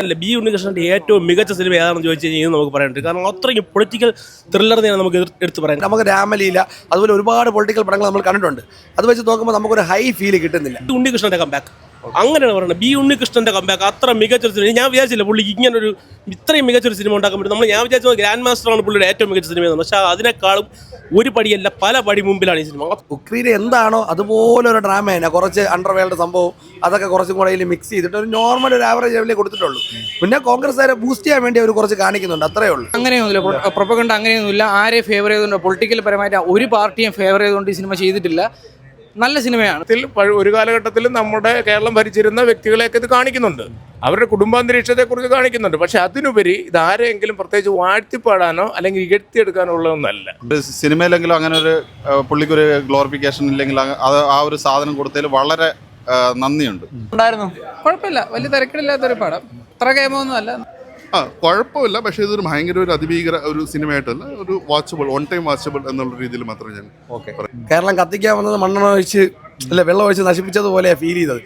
അല്ല ബി ഉണ്ണികൃഷ്ണന്റെ ഏറ്റവും മികച്ച സിനിമ ഏതാണെന്ന് ചോദിച്ചു കഴിഞ്ഞാൽ നമുക്ക് പറയാനുണ്ട്. കാരണം അത്രയും പൊളിറ്റിക്കൽ ത്രില്ലറിനെയാണ് നമുക്ക് എടുത്ത് പറയാൻ. നമുക്ക് രാമലീല അതുപോലെ ഒരുപാട് പൊളിറ്റിക്കൽ പടങ്ങൾ നമ്മൾ കണ്ടിട്ടുണ്ട്. അത് വെച്ച് നോക്കുമ്പോൾ നമുക്കൊരു ഹൈ ഫീൽ കിട്ടുന്നില്ല. ഉണ്ണികൃഷ്ണന്റെ കമ്പാക്ക് അങ്ങനെയാണ് പറയുന്നത്. ബി ഉണ്ണികൃഷ്ണന്റെ കമ്പാക്ക് അത്ര മികച്ചൊരു സിനിമ ഞാൻ വിചാരിച്ചില്ല. പുള്ളിക്ക് ഇങ്ങനൊരു ഇത്രയും മികച്ചൊരു സിനിമ ഉണ്ടാക്കാൻ പറ്റും. ഞാൻ വിചാരിച്ചത് ഗ്രാൻഡ് മാസ്റ്ററാണ് പുള്ളിയുടെ ഏറ്റവും മികച്ച സിനിമ എന്ന്. പക്ഷേ അതിനേക്കാളും ഒരു പടിയല്ല പല പടി മുമ്പിലാണ് ഈ സിനിമ. ഉക്രീന എന്താണോ അതുപോലെ ഒരു ഡ്രാമ തന്നെ, കുറച്ച് അണ്ടർവേൾഡ് സംഭവം അതൊക്കെ കുറച്ചും കൂടെ അതിൽ മിക്സ് ചെയ്തിട്ട് ഒരു നോർമൽ ഒരു ആവറേജ് ലെവലിൽ കൊടുത്തിട്ടുള്ളൂ. പിന്നെ കോൺഗ്രസ്സുകാരെ ബൂസ്റ്റ് ചെയ്യാൻ വേണ്ടി അവർ കുറച്ച് കാണിക്കുന്നുണ്ട്, അത്രേ ഉള്ളൂ. അങ്ങനെയൊന്നുമില്ല, പ്രൊപ്പഗണ്ട അങ്ങനെയൊന്നുമില്ല. ആരെ ഫേവർ ചെയ്തുകൊണ്ട് പൊളിറ്റിക്കൽ പരമായിട്ട് ഒരു പാർട്ടിയും ഫേവർ ചെയ്തുകൊണ്ട് ഈ സിനിമ ചെയ്തിട്ടില്ല. നല്ല സിനിമയാണ്. ഒരു കാലഘട്ടത്തിൽ നമ്മുടെ കേരളം ഭരിച്ചിരുന്ന വ്യക്തികളെയൊക്കെ ഇത് കാണിക്കുന്നുണ്ട്, അവരുടെ കുടുംബാന്തരീക്ഷത്തെക്കുറിച്ച് കാണിക്കുന്നുണ്ട്. പക്ഷെ അതിനുപരി ഇതാരെങ്കിലും പ്രത്യേകിച്ച് വാഴ്ത്തിപ്പാടാനോ അല്ലെങ്കിൽ ഇകഴ്ത്തിയെടുക്കാനോ ഉള്ളതൊന്നല്ല. സിനിമയിലെങ്കിലും അങ്ങനെ ഒരു പുള്ളിക്കൊരു ഗ്ലോറിഫിക്കേഷൻ ഇല്ലെങ്കിൽ അത് ആ ഒരു സാധനം കൊടുത്തതിൽ വളരെ നന്ദിയുണ്ട്. കുഴപ്പമില്ല, വലിയ തിരക്കിടില്ലാത്തൊരു പടം, അത്ര കേമൊന്നും അല്ല. കുഴപ്പമില്ല. പക്ഷേ ഇതൊരു ഭയങ്കര ഒരു അതിഭീകര ഒരു സിനിമയായിട്ടല്ല, ഒരു വാച്ചബിൾ, ഓൺ ടൈം വാച്ചബിൾ എന്നുള്ള രീതിയിൽ മാത്രമേ ഞാൻ കേരളം കത്തിക്കാൻ വന്നത് മണ്ണെണ്ണ ഒഴിച്ച് അല്ല വെള്ളം ഒഴിച്ച് നശിപ്പിച്ചതുപോലെയാണ് ഫീൽ ചെയ്തത്.